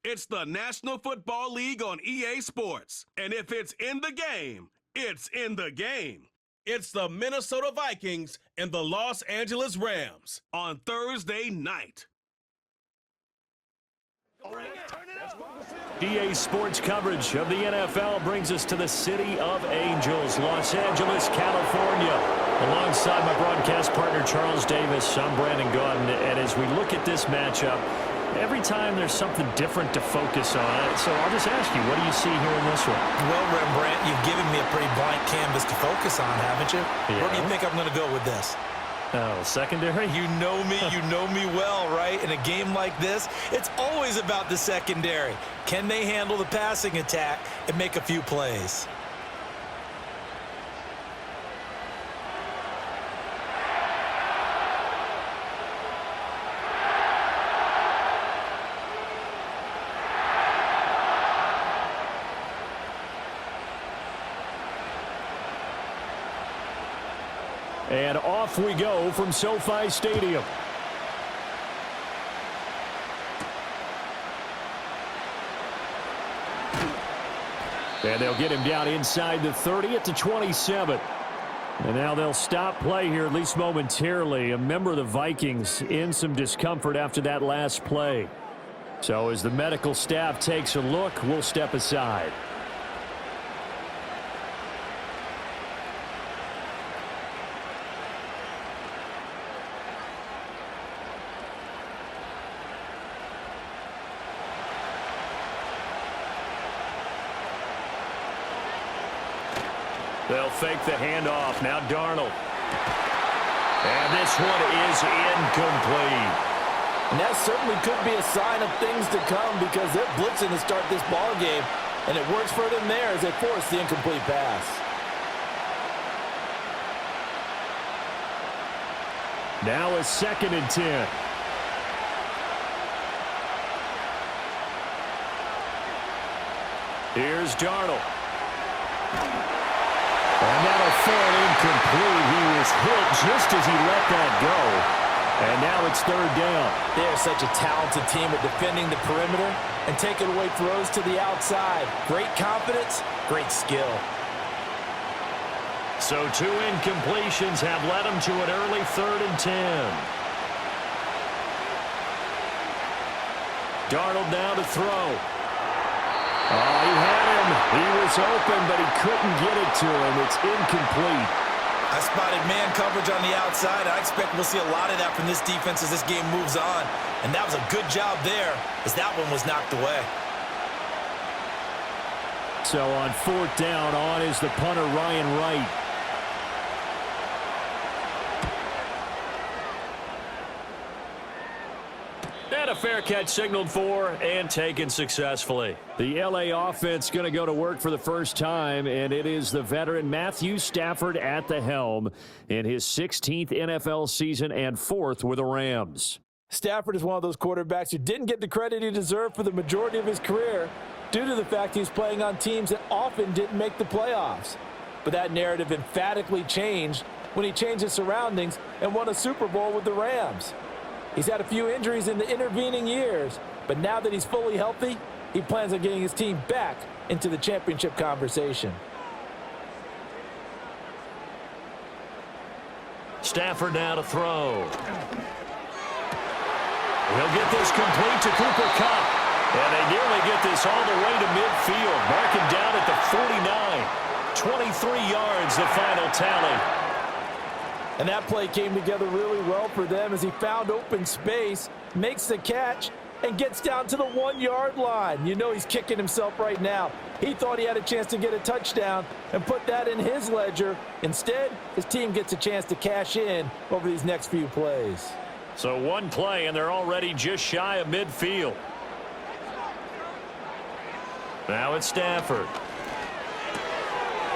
It's the National Football League on EA Sports. And if it's in the game, it's in the game. It's the Minnesota Vikings and the Los Angeles Rams on Thursday night. EA Sports coverage of the NFL brings us to the City of Angels, Los Angeles, California. Alongside my broadcast partner, Charles Davis, I'm Brandon Gordon. And as we look at this matchup, every time there's something different to focus on. So I'll just ask you, what do you see here in this one? Well, Rembrandt, you've given me a pretty blank canvas to focus on, haven't you? Yeah. Where do you think I'm going to go with this? Oh, secondary? You know me well, right? In a game like this, it's always about the secondary. Can they handle the passing attack and make a few plays? And off we go from SoFi Stadium. And they'll get him down inside the 30 at the 27. And now they'll stop play here, at least momentarily. A member of the Vikings in some discomfort after that last play. So as the medical staff takes a look, we'll step aside. They'll fake the handoff. Now Darnold. And this one is incomplete. And that certainly could be a sign of things to come because they're blitzing to start this ball game, and it works for them there as they force the incomplete pass. Now a 2nd and 10. Here's Darnold. And that'll fall incomplete. He was hit just as he let that go. And now it's 3rd down. They're such a talented team at defending the perimeter and taking away throws to the outside. Great confidence, great skill. So 2 incompletions have led them to an early 3rd and 10. Darnold now to throw. Oh, he had him. He was open, but he couldn't get it to him. It's incomplete. I spotted man coverage on the outside. I expect we'll see a lot of that from this defense as this game moves on. And that was a good job there as that one was knocked away. So on 4th down, on is the punter, Ryan Wright. And a fair catch signaled for and taken successfully. The LA offense going to go to work for the first time, and it is the veteran Matthew Stafford at the helm in his 16th NFL season and 4th with the Rams. Stafford is one of those quarterbacks who didn't get the credit he deserved for the majority of his career due to the fact he's playing on teams that often didn't make the playoffs. But that narrative emphatically changed when he changed his surroundings and won a Super Bowl with the Rams. He's had a few injuries in the intervening years, but now that he's fully healthy, he plans on getting his team back into the championship conversation. Stafford now to throw. He'll get this complete to Cooper Kupp. And they nearly get this all the way to midfield. Marking down at the 49. 23 yards, the final tally. And that play came together really well for them as he found open space, makes the catch, and gets down to the 1-yard line. You know he's kicking himself right now. He thought he had a chance to get a touchdown and put that in his ledger. Instead, his team gets a chance to cash in over these next few plays. So 1 play, and they're already just shy of midfield. Now it's Stafford.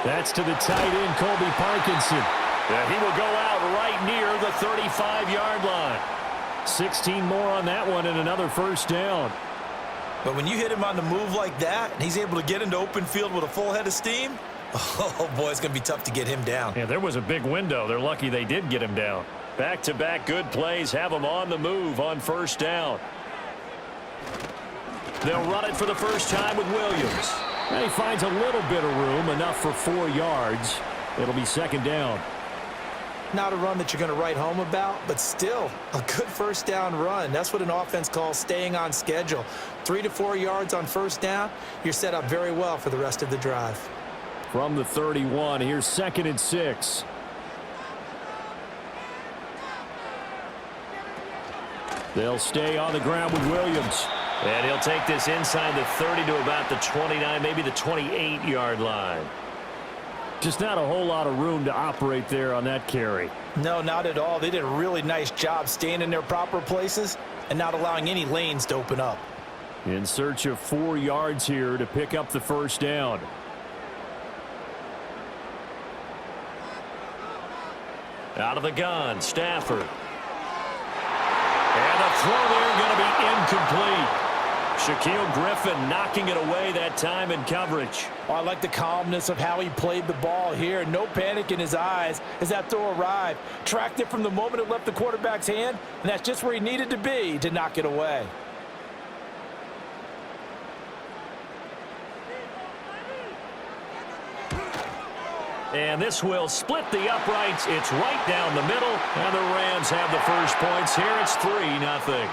That's to the tight end, Colby Parkinson. And he will go out right near the 35-yard line. 16 more on that one and another first down. But when you hit him on the move like that, and he's able to get into open field with a full head of steam, oh, boy, it's going to be tough to get him down. Yeah, there was a big window. They're lucky they did get him down. Back-to-back good plays have him on the move on first down. They'll run it for the first time with Williams. And he finds a little bit of room, enough for 4 yards. It'll be second down. Not a run that you're going to write home about, but still a good first down run. That's what an offense calls staying on schedule. 3 to 4 yards on first down, you're set up very well for the rest of the drive. From the 31, here's 2nd and 6. They'll stay on the ground with Williams. And he'll take this inside the 30 to about the 29, maybe the 28-yard line. Just not a whole lot of room to operate there on that carry. No, not at all. They did a really nice job staying in their proper places and not allowing any lanes to open up. In search of 4 yards here to pick up the first down. Out of the gun, Stafford. And the throw there going to be incomplete. Shaquille Griffin knocking it away that time in coverage. Oh, I like the calmness of how he played the ball here. No panic in his eyes as that throw arrived. Tracked it from the moment it left the quarterback's hand, and that's just where he needed to be to knock it away. And this will split the uprights. It's right down the middle, and the Rams have the first points here. It's 3-0.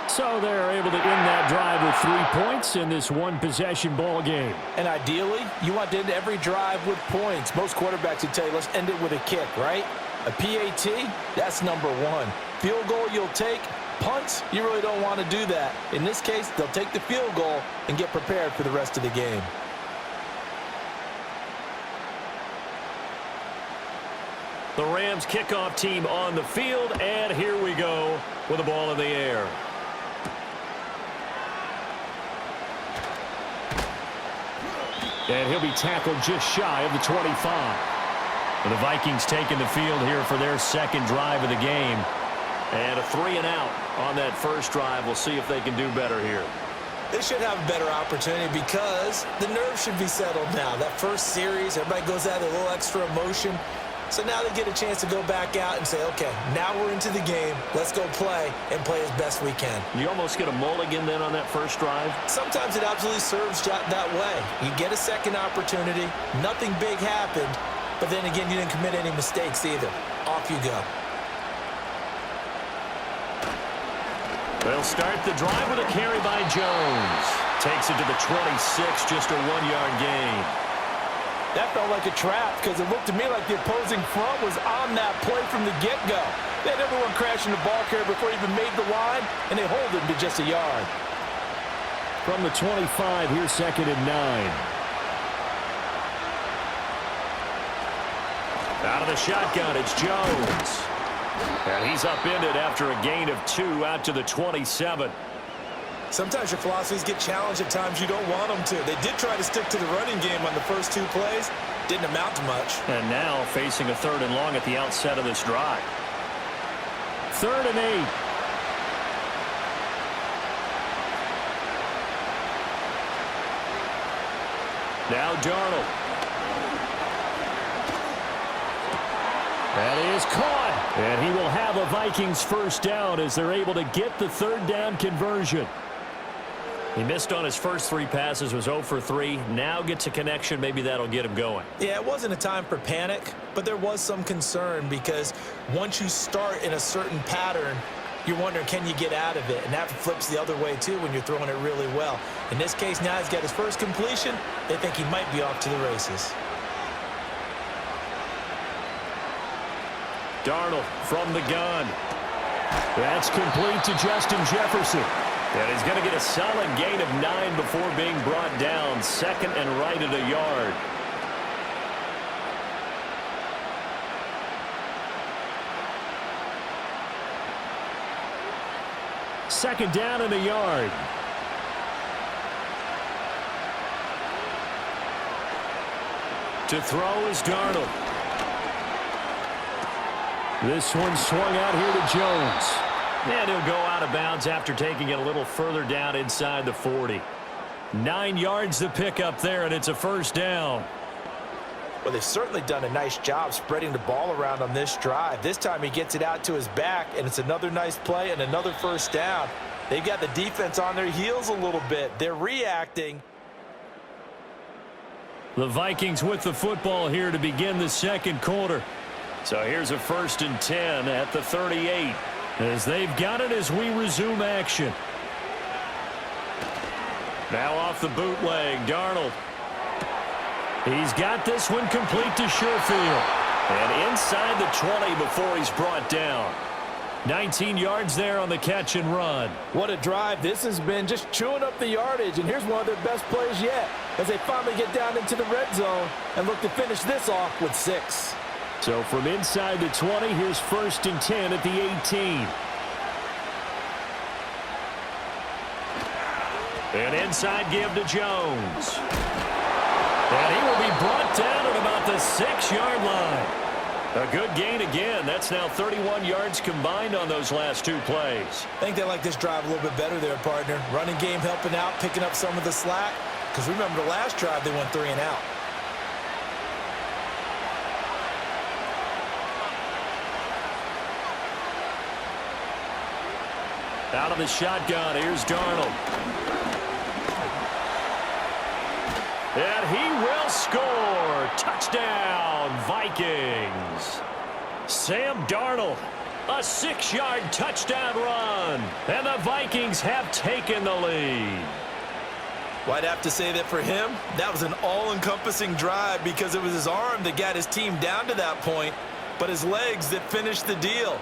So they're able to end that drive with 3 points in this one-possession ball game. And ideally, you want to end every drive with points. Most quarterbacks would tell you, let's end it with a kick, right? A PAT, that's number 1. Field goal you'll take. Punts, you really don't want to do that. In this case, they'll take the field goal and get prepared for the rest of the game. The Rams kickoff team on the field, and here we go with the ball in the air. And he'll be tackled just shy of the 25. And the Vikings taking the field here for their second drive of the game. And a 3-and-out on that first drive. We'll see if they can do better here. They should have a better opportunity because the nerves should be settled now. That first series, everybody goes out with a little extra emotion. So now they get a chance to go back out and say, okay, now we're into the game. Let's go play and play as best we can. You almost get a mulligan then on that first drive? Sometimes it absolutely serves that way. You get a second opportunity. Nothing big happened. But then again, you didn't commit any mistakes either. Off you go. They'll start the drive with a carry by Jones. Takes it to the 26, just a 1-yard gain. That felt like a trap because it looked to me like the opposing front was on that play from the get-go. They had everyone crashing the ball carrier before he even made the line, and they hold him to just a yard. From the 25, here's 2nd and 9. Out of the shotgun, it's Jones. And he's upended after a gain of 2 out to the 27. Sometimes your philosophies get challenged at times you don't want them to. They did try to stick to the running game on the first 2 plays. Didn't amount to much. And now facing a 3rd and long at the outset of this drive. 3rd and 8. Now Darnold. That is caught. And he will have a Vikings first down as they're able to get the 3rd down conversion. He missed on his first 3 passes, was 0 for 3. Now gets a connection. Maybe that'll get him going. Yeah, it wasn't a time for panic, but there was some concern because once you start in a certain pattern, you're wondering, can you get out of it? And that flips the other way, too, when you're throwing it really well. In this case, now he's got his first completion. They think he might be off to the races. Darnold from the gun. That's complete to Justin Jefferson. And he's going to get a solid gain of 9 before being brought down. 2nd and right at a yard. Second down and a yard. To throw is Darnold. This one swung out here to Jones. And he'll go out of bounds after taking it a little further down inside the 40. 9 yards to pick up there, and it's a first down. Well, they've certainly done a nice job spreading the ball around on this drive. This time he gets it out to his back, and it's another nice play and another first down. They've got the defense on their heels a little bit. They're reacting. The Vikings with the football here to begin the second quarter. So here's a 1st and 10 at the 38 as they've got it as we resume action. Now off the bootleg, Darnold. He's got this one complete to Sherfield. And inside the 20 before he's brought down. 19 yards there on the catch and run. What a drive this has been, just chewing up the yardage. And here's one of their best plays yet as they finally get down into the red zone and look to finish this off with 6. So from inside the 20, here's 1st and 10 at the 18. An inside give to Jones. And he will be brought down at about the 6-yard line. A good gain again. That's now 31 yards combined on those last 2 plays. I think they like this drive a little bit better there, partner. Running game helping out, picking up some of the slack. Because remember the last drive, they went 3 and out. Out of the shotgun, here's Darnold. And he will score. Touchdown, Vikings. Sam Darnold, a 6-yard touchdown run. And the Vikings have taken the lead. Well, I'd have to say that for him, that was an all-encompassing drive because it was his arm that got his team down to that point, but his legs that finished the deal.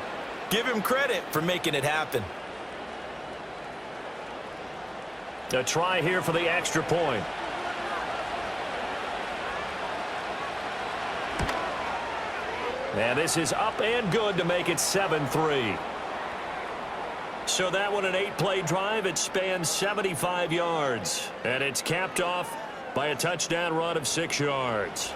Give him credit for making it happen. A try here for the extra point. And this is up and good to make it 7-3. So that one, an 8-play drive. It spans 75 yards. And it's capped off by a touchdown run of 6 yards.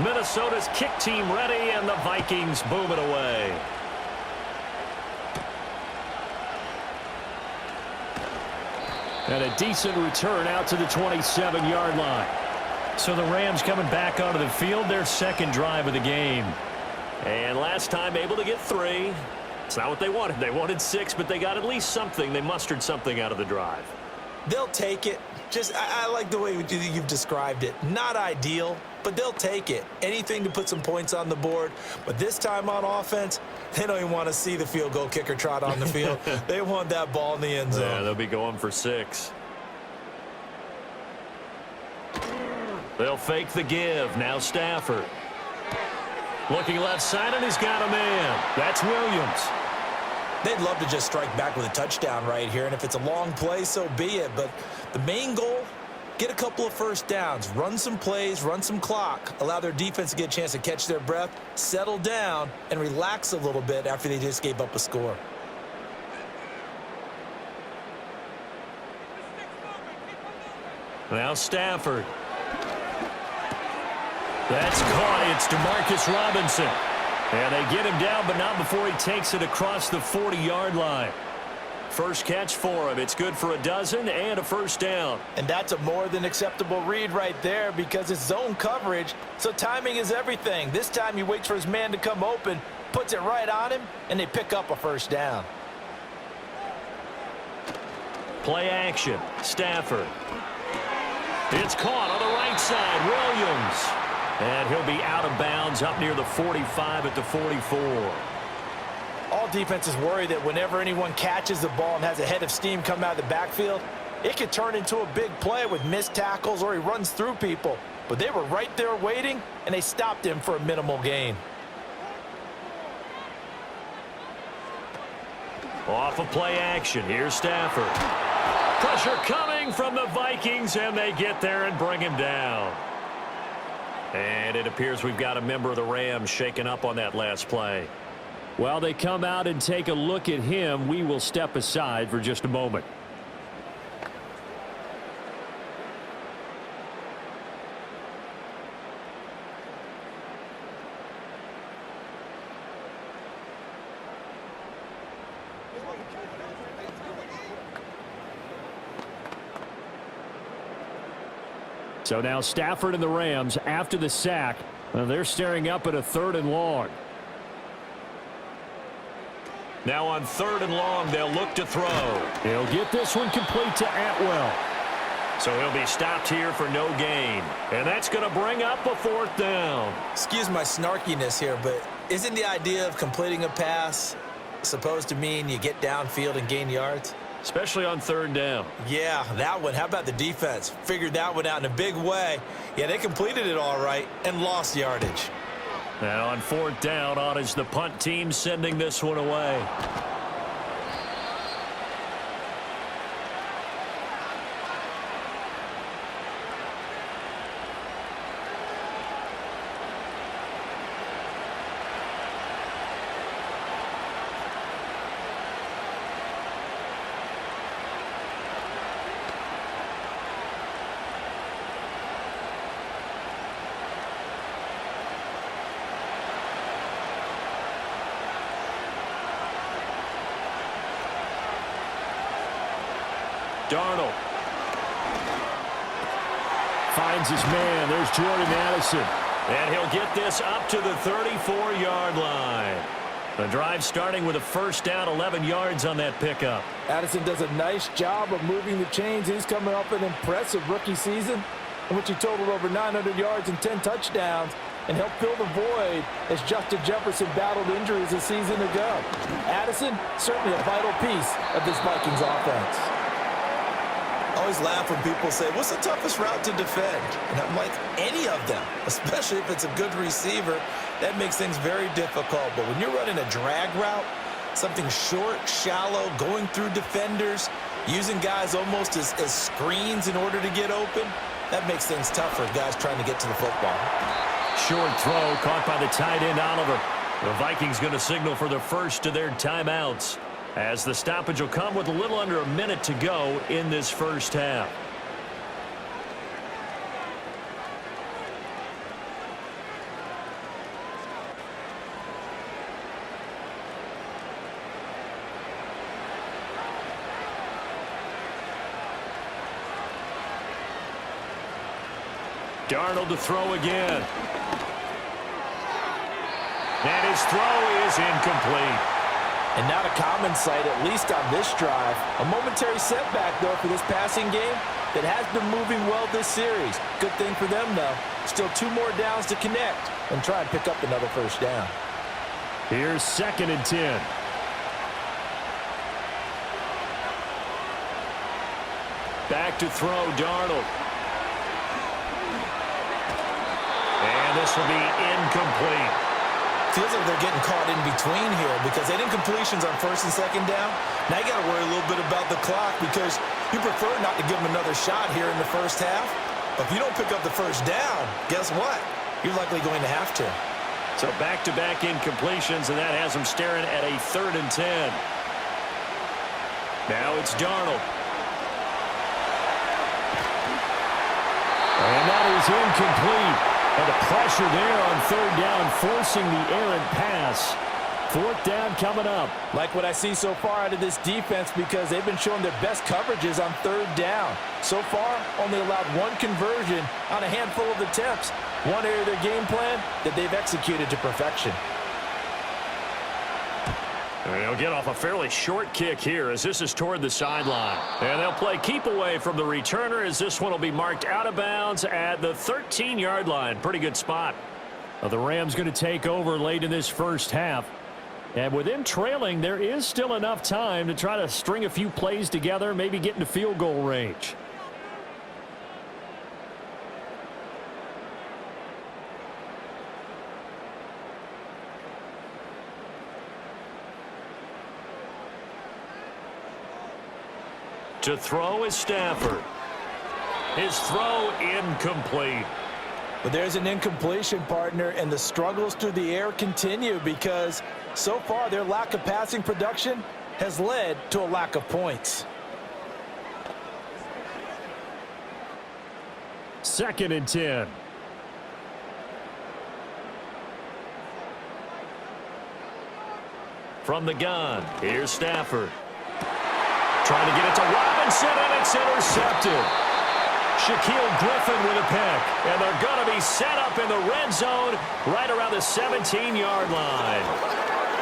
Minnesota's kick team ready, and the Vikings boom it away. And a decent return out to the 27-yard line. So the Rams coming back onto the field, their second drive of the game. And last time able to get 3. It's not what they wanted. They wanted 6, but they got at least something. They mustered something out of the drive. They'll take it. I like the way you've described it. Not ideal, but they'll take it. Anything to put some points on the board. But this time on offense, they don't even want to see the field goal kicker trot on the field. They want that ball in the end zone. Yeah, they'll be going for 6. They'll fake the give. Now Stafford. Looking left side, and he's got a man. That's Williams. They'd love to just strike back with a touchdown right here, and if it's a long play, so be it. But the main goal, get a couple of first downs, run some plays, run some clock, allow their defense to get a chance to catch their breath, settle down, and relax a little bit after they just gave up a score. Now Stafford. That's caught. It's DeMarcus Robinson. And they get him down, but not before he takes it across the 40-yard line. First catch for him. It's good for a dozen and a first down. And that's a more than acceptable read right there because it's zone coverage, so timing is everything. This time he waits for his man to come open, puts it right on him, and they pick up a first down. Play action. Stafford. It's caught on the right side. Williams. And he'll be out of bounds up near the 45 at the 44. All defenses worry that whenever anyone catches the ball and has a head of steam come out of the backfield, it could turn into a big play with missed tackles or he runs through people. But they were right there waiting, and they stopped him for a minimal gain. Off of play action. Here's Stafford. Pressure coming from the Vikings, and they get there and bring him down. And it appears we've got a member of the Rams shaken up on that last play. While they come out and take a look at him, we will step aside for just a moment. So now Stafford and the Rams, after the sack, they're staring up at a 3rd and long. Now on 3rd and long, they'll look to throw. He'll get this one complete to Atwell. So he'll be stopped here for no gain. And that's going to bring up a 4th down. Excuse my snarkiness here, but isn't the idea of completing a pass supposed to mean you get downfield and gain yards? Especially on 3rd down. Yeah, that one. How about the defense? Figured that one out in a big way. Yeah, they completed it all right and lost yardage. Now on 4th down, on is the punt team sending this one away. Darnold finds his man. There's Jordan Addison. And he'll get this up to the 34-yard line. The drive starting with a 1st down, 11 yards on that pickup. Addison does a nice job of moving the chains. He's coming off an impressive rookie season in which he totaled over 900 yards and 10 touchdowns and helped fill the void as Justin Jefferson battled injuries a season ago. Addison, certainly a vital piece of this Vikings offense. I always laugh when people say, what's the toughest route to defend? And I'm like, any of them, especially if it's a good receiver. That makes things very difficult. But when you're running a drag route, something short, shallow, going through defenders, using guys almost as screens in order to get open, that makes things tough for guys trying to get to the football. Short throw caught by the tight end, Oliver. The Vikings going to signal for the first of their timeouts, as the stoppage will come with a little under a minute to go in this first half. Darnold to throw again. And his throw is incomplete. And not a common sight, at least on this drive. A momentary setback, though, for this passing game that has been moving well this series. Good thing for them, though. Still 2 more downs to connect and try and pick up another 1st down. Here's 2nd and 10. Back to throw, Darnold. And this will be incomplete. Feels like they're getting caught in between here because they didn't completions on 1st and 2nd down. Now you got to worry a little bit about the clock because you prefer not to give them another shot here in the first half. But if you don't pick up the 1st down, guess what? You're likely going to have to. So back-to-back incompletions, and that has them staring at a 3rd and 10. Now it's Darnold. And that is incomplete. And the pressure there on 3rd down, forcing the errant pass. 4th down coming up. Like what I see so far out of this defense because they've been showing their best coverages on 3rd down. So far, only allowed 1 conversion on a handful of attempts. One area of their game plan that they've executed to perfection. And they'll get off a fairly short kick here as this is toward the sideline. And they'll play keep away from the returner as this one will be marked out of bounds at the 13-yard line. Pretty good spot. The Rams going to take over late in this first half. And with them trailing, there is still enough time to try to string a few plays together, maybe get into field goal range. To throw is Stafford. His throw incomplete. But there's an incompletion, partner, and the struggles through the air continue because so far their lack of passing production has led to a lack of points. 2nd and 10. From the gun, here's Stafford. Trying to get it to Robinson, and it's intercepted. Shaquille Griffin with a pick, and they're going to be set up in the red zone right around the 17-yard line.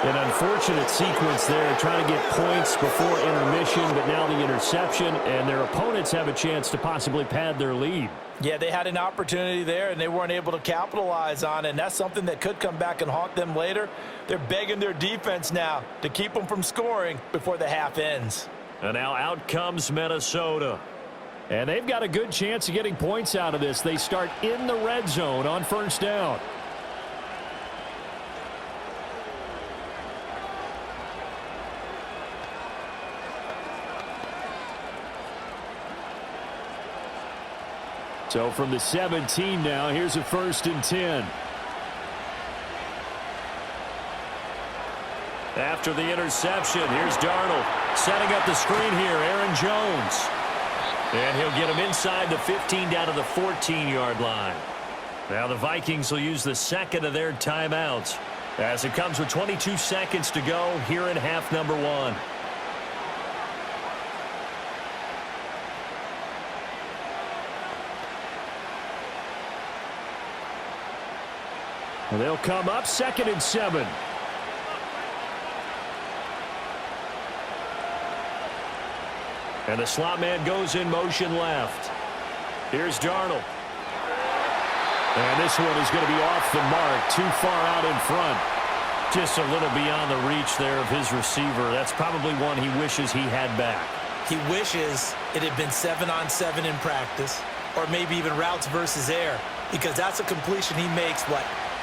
An unfortunate sequence there, trying to get points before intermission, but now the interception, and their opponents have a chance to possibly pad their lead. Yeah, they had an opportunity there, and they weren't able to capitalize on it, and that's something that could come back and haunt them later. They're begging their defense now to keep them from scoring before the half ends. And now out comes Minnesota. And they've got a good chance of getting points out of this. They start in the red zone on first down. So from the 17 now, here's a 1st and 10. After the interception, here's Darnold setting up the screen here. Aaron Jones. And he'll get him inside the 15 down to the 14-yard line. Now the Vikings will use the second of their timeouts as it comes with 22 seconds to go here in half number 1. And they'll come up 2nd and 7. And the slot man goes in motion left. Here's Darnold. And this one is going to be off the mark, too far out in front. Just a little beyond the reach there of his receiver. That's probably one he wishes he had back. He wishes it had been 7-on-7 in practice, or maybe even routes versus air, because that's a completion he makes,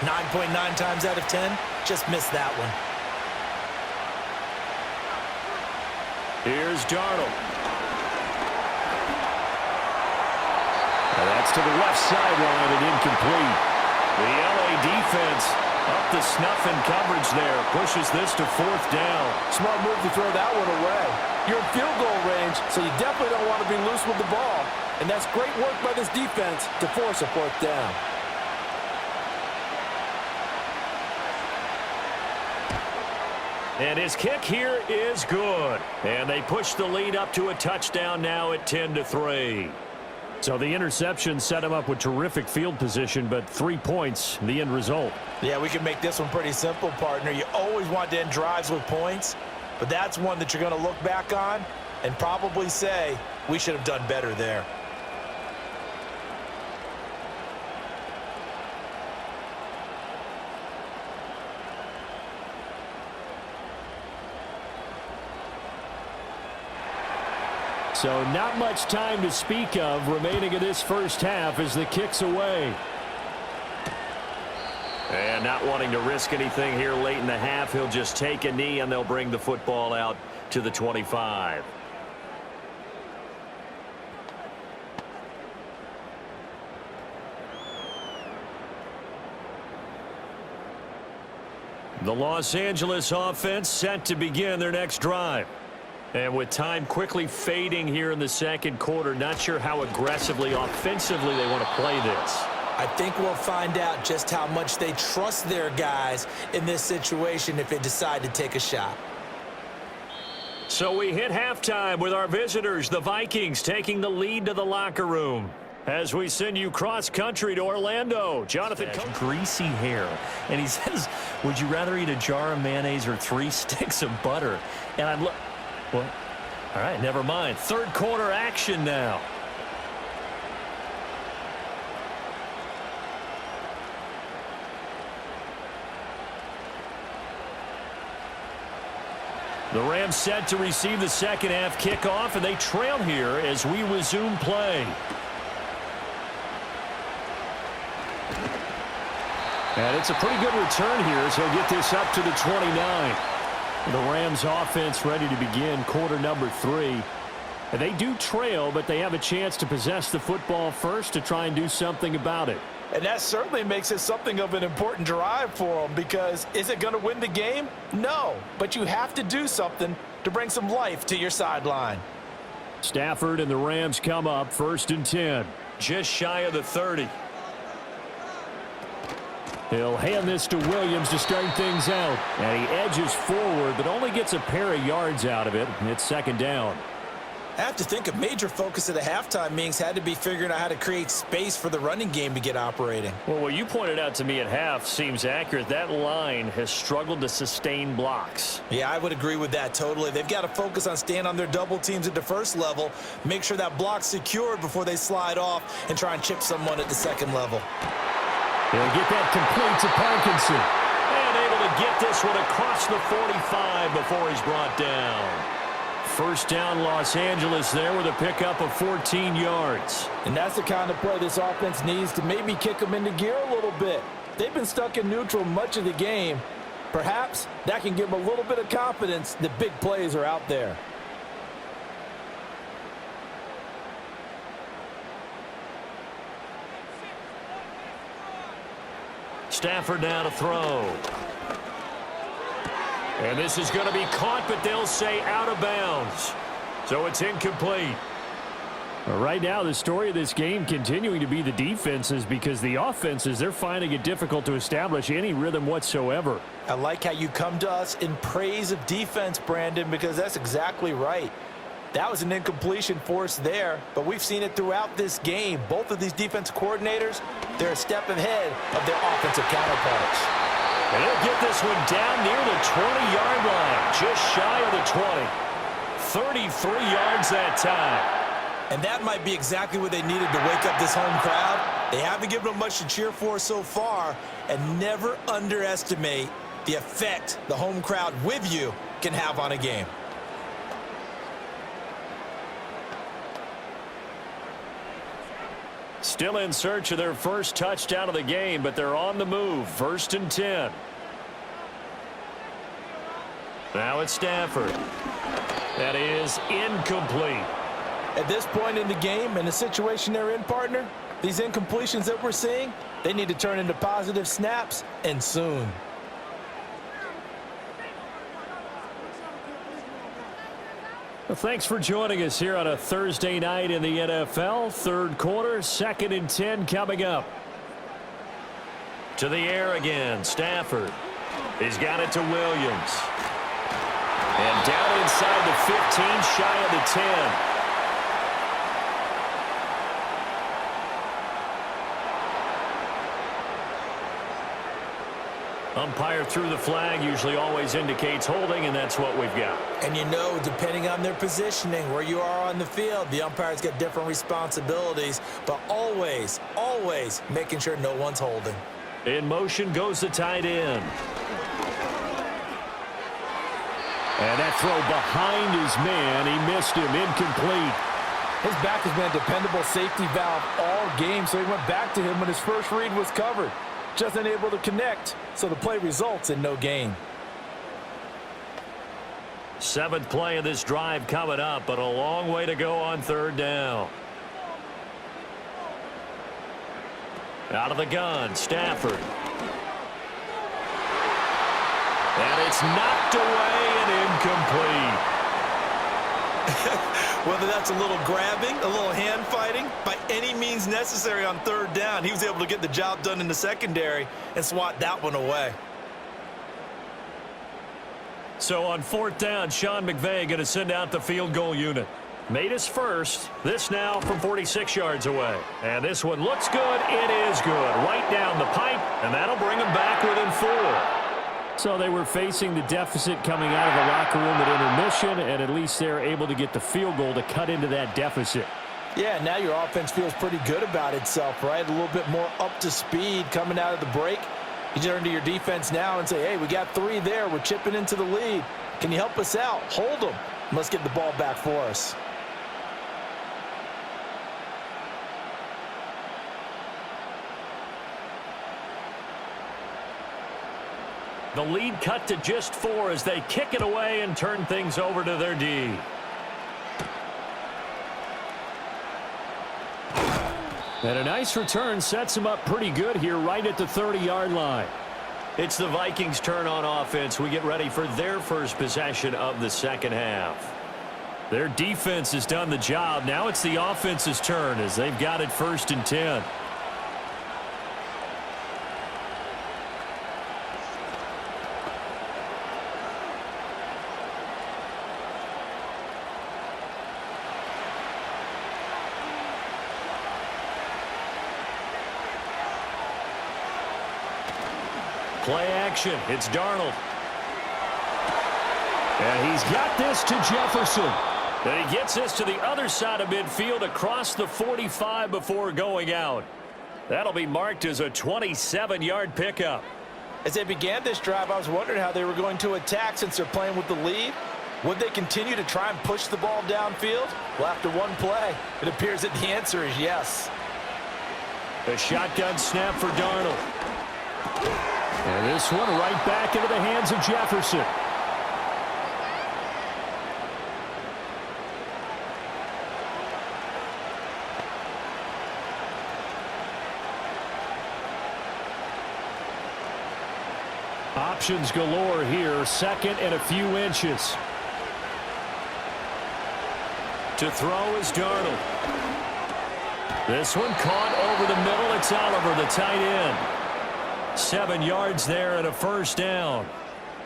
9.9 times out of 10? Just missed that one. Here's Darnold. And that's to the left sideline and incomplete. The LA defense up the snuff in coverage there. Pushes this to 4th down. Smart move to throw that one away. You're in field goal range, so you definitely don't want to be loose with the ball. And that's great work by this defense to force a 4th down. And his kick here is good. And they push the lead up to a touchdown now at 10-3. So the interception set him up with terrific field position, but 3 points, the end result. Yeah, we can make this one pretty simple, partner. You always want to end drives with points, but that's one that you're going to look back on and probably say, we should have done better there. So not much time to speak of remaining in this first half as the kick's away. And not wanting to risk anything here late in the half, he'll just take a knee and they'll bring the football out to the 25. The Los Angeles offense set to begin their next drive. And with time quickly fading here in the second quarter, not sure how aggressively, offensively they want to play this. I think we'll find out just how much they trust their guys in this situation if they decide to take a shot. So we hit halftime with our visitors, the Vikings, taking the lead to the locker room. As we send you cross-country to Orlando, Jonathan. Greasy hair. And he says, would you rather eat a jar of mayonnaise or 3 sticks of butter? And I'm well, all right, never mind. Third quarter action now. The Rams set to receive the second half kickoff, and they trail here as we resume play. And it's a pretty good return here as he'll get this up to the 29. The Rams offense ready to begin quarter number 3. And they do trail, but they have a chance to possess the football first to try and do something about it. And that certainly makes it something of an important drive for them, because is it going to win the game? No, but you have to do something to bring some life to your sideline. Stafford and the Rams come up 1st and 10. Just shy of the 30. He'll hand this to Williams to start things out. And he edges forward, but only gets a pair of yards out of it. It's 2nd down. I have to think a major focus of the halftime meetings had to be figuring out how to create space for the running game to get operating. Well, what you pointed out to me at half seems accurate. That line has struggled to sustain blocks. Yeah, I would agree with that totally. They've got to focus on staying on their double teams at the first level, make sure that block's secured before they slide off and try and chip someone at the second level. They'll get that complete to Parkinson. And able to get this one across the 45 before he's brought down. First down, Los Angeles there with a pickup of 14 yards. And that's the kind of play this offense needs to maybe kick them into gear a little bit. They've been stuck in neutral much of the game. Perhaps that can give them a little bit of confidence that big plays are out there. Stafford now to throw. And this is going to be caught, but they'll say out of bounds. So it's incomplete. Well, right now, the story of this game continuing to be the defenses, because the offenses, they're finding it difficult to establish any rhythm whatsoever. I like how you come to us in praise of defense, Brandon, because that's exactly right. That was an incompletion force there, but we've seen it throughout this game. Both of these defense coordinators, they're a step ahead of their offensive counterparts. And they'll get this one down near the 20-yard line, just shy of the 20. 33 yards that time. And that might be exactly what they needed to wake up this home crowd. They haven't given them much to cheer for so far, and never underestimate the effect the home crowd with you can have on a game. Still in search of their first touchdown of the game, but they're on the move. 1st and 10. Now it's Stafford. That is incomplete. At this point in the game and the situation they're in, partner, these incompletions that we're seeing, they need to turn into positive snaps, and soon. Well, thanks for joining us here on a Thursday night in the NFL. Third quarter, 2nd and 10 coming up. To the air again, Stafford. He's got it to Williams. And down inside the 15, shy of the 10. Umpire threw the flag, usually always indicates holding, and that's what we've got. And you know, depending on their positioning, where you are on the field, the umpire's got different responsibilities, but always, always making sure no one's holding. In motion goes the tight end. And that throw behind his man, he missed him, incomplete. His back has been a dependable safety valve all game, so he went back to him when his first read was covered. Just unable to connect, so the play results in no gain. 7th play of this drive coming up, but a long way to go on 3rd down. Out of the gun, Stafford. And it's knocked away and incomplete. Whether that's a little grabbing, a little hand fighting, by any means necessary on 3rd down, he was able to get the job done in the secondary and swat that one away. So on 4th down, Sean McVay going to send out the field goal unit. Made his first. This now from 46 yards away. And this one looks good. It is good. Right down the pipe, and that'll bring him back within 4. So they were facing the deficit coming out of the locker room at intermission, and at least they're able to get the field goal to cut into that deficit. Yeah, now your offense feels pretty good about itself, right? A little bit more up to speed coming out of the break. You turn to your defense now and say, hey, we got 3 there. We're chipping into the lead. Can you help us out? Hold them. Let's get the ball back for us. The lead cut to just 4 as they kick it away and turn things over to their D. And a nice return sets them up pretty good here right at the 30-yard line. It's the Vikings' turn on offense. We get ready for their first possession of the second half. Their defense has done the job. Now it's the offense's turn as they've got it 1st and 10. Play action. It's Darnold. And he's got this to Jefferson. And he gets this to the other side of midfield across the 45 before going out. That'll be marked as a 27-yard pickup. As they began this drive, I was wondering how they were going to attack since they're playing with the lead. Would they continue to try and push the ball downfield? Well, after one play, it appears that the answer is yes. A shotgun snap for Darnold. And this one right back into the hands of Jefferson. Options galore here. Second and a few inches. To throw is Darnold. This one caught over the middle. It's Oliver, the tight end. 7 yards there and a first down.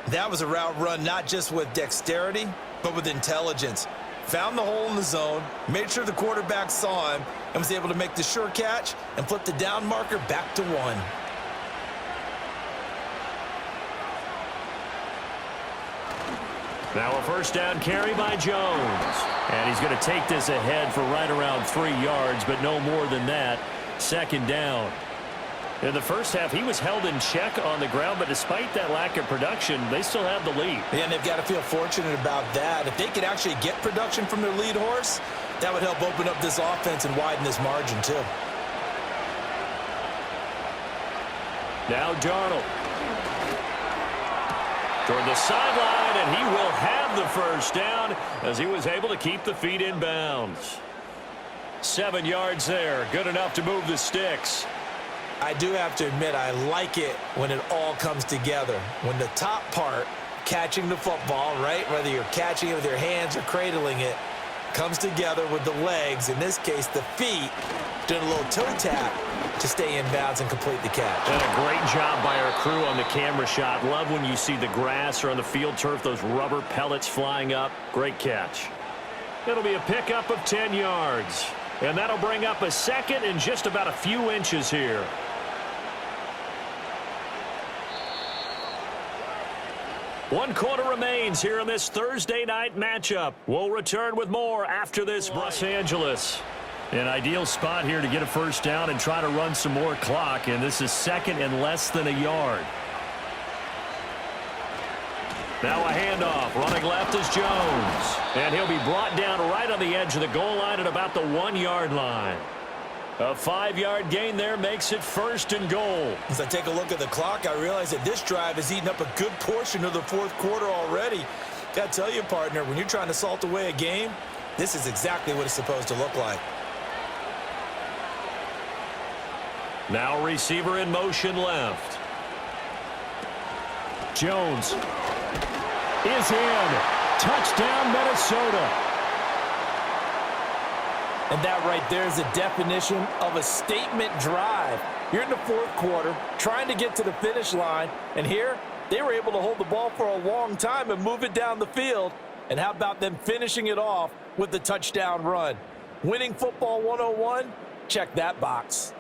That was a route run not just with dexterity, but with intelligence. Found the hole in the zone, made sure the quarterback saw him, and was able to make the sure catch and flip the down marker back to 1. Now a first down carry by Jones. And he's going to take this ahead for right around 3 yards, but no more than that. Second down. In the first half, he was held in check on the ground, but despite that lack of production, they still have the lead. Yeah, and they've got to feel fortunate about that. If they could actually get production from their lead horse, that would help open up this offense and widen this margin too. Now Darnold. Toward the sideline, and he will have the first down as he was able to keep the feet in bounds. 7 yards there, good enough to move the sticks. I do have to admit, I like it when it all comes together. When the top part, catching the football, right, whether you're catching it with your hands or cradling it, comes together with the legs, in this case the feet, doing a little toe tap to stay in bounds and complete the catch. And a great job by our crew on the camera shot. Love when you see the grass or on the field turf, those rubber pellets flying up. Great catch. It'll be a pickup of 10 yards. And that'll bring up a second and just about a few inches here. One quarter remains here in this Thursday night matchup. We'll return with more after this. Los Angeles. An ideal spot here to get a first down and try to run some more clock, and this is second and less than a yard. Now a handoff. Running left is Jones. And he'll be brought down right on the edge of the goal line at about the 1 yard line. A 5-yard gain there makes it first and goal. As I take a look at the clock, I realize that this drive has eaten up a good portion of the fourth quarter already. Got to tell you, partner, when you're trying to salt away a game, this is exactly what it's supposed to look like. Now receiver in motion left. Jones is in. Touchdown, Minnesota. And that right there is a definition of a statement drive. You're in the fourth quarter, trying to get to the finish line, and here they were able to hold the ball for a long time and move it down the field. And how about them finishing it off with the touchdown run? Winning football 101? Check that box.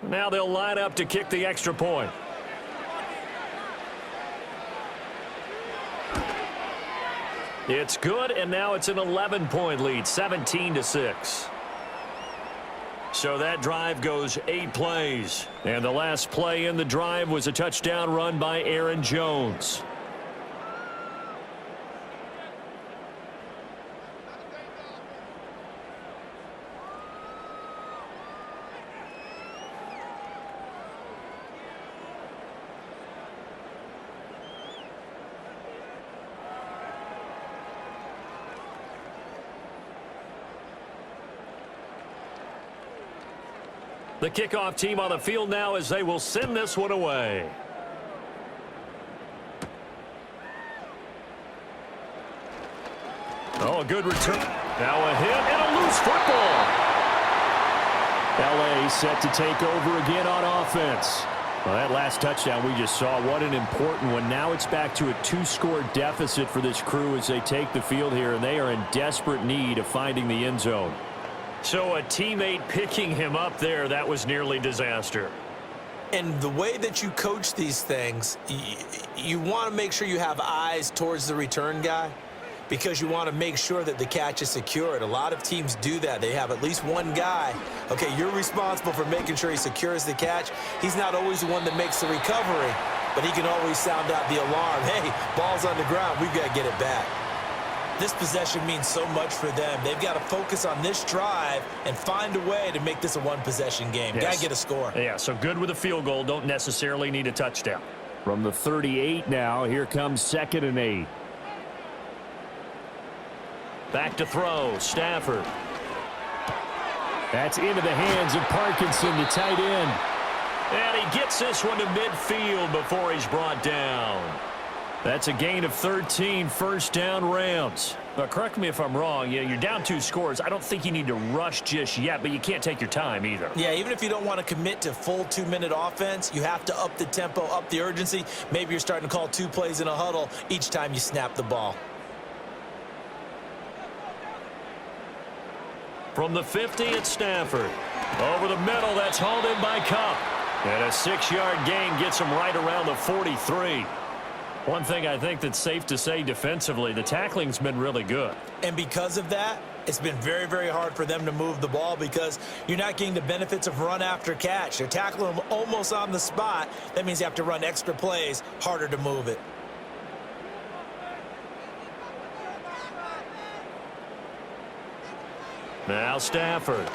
Now they'll line up to kick the extra point. It's good, and now it's an 11-point lead, 17-6. So that drive goes 8 plays. And the last play in the drive was a touchdown run by Aaron Jones. The kickoff team on the field now as they will send this one away. Oh, a good return. Now a hit and a loose football. L.A. set to take over again on offense. Well, that last touchdown we just saw, what an important one. Now it's back to a 2-score deficit for this crew as they take the field here, and they are in desperate need of finding the end zone. So a teammate picking him up there, that was nearly disaster. And the way that you coach these things, you want to make sure you have eyes towards the return guy because you want to make sure that the catch is secured. A lot of teams do that. They have at least one guy. Okay, you're responsible for making sure he secures the catch. He's not always the one that makes the recovery, but he can always sound out the alarm. Hey, ball's on the ground. We've got to get it back. This possession means so much for them. They've got to focus on this drive and find a way to make this a one-possession game. Yes. Got to get a score. Yeah, so good with a field goal. Don't necessarily need a touchdown. From the 38 now, here comes 2nd and 8. Back to throw, Stafford. That's into the hands of Parkinson, the tight end. And he gets this one to midfield before he's brought down. That's a gain of 13, first down Rams. But correct me if I'm wrong, you're down 2 scores. I don't think you need to rush just yet, but you can't take your time either. Yeah, even if you don't want to commit to full 2-minute offense, you have to up the tempo, up the urgency. Maybe you're starting to call 2 plays in a huddle each time you snap the ball. From the 50, it's Stafford. Over the middle, that's hauled in by Cup. And a 6-yard gain gets him right around the 43. One thing I think that's safe to say defensively, the tackling's been really good. And because of that, it's been very, very hard for them to move the ball because you're not getting the benefits of run after catch. They're tackling them almost on the spot. That means you have to run extra plays, harder to move it. Now Stafford.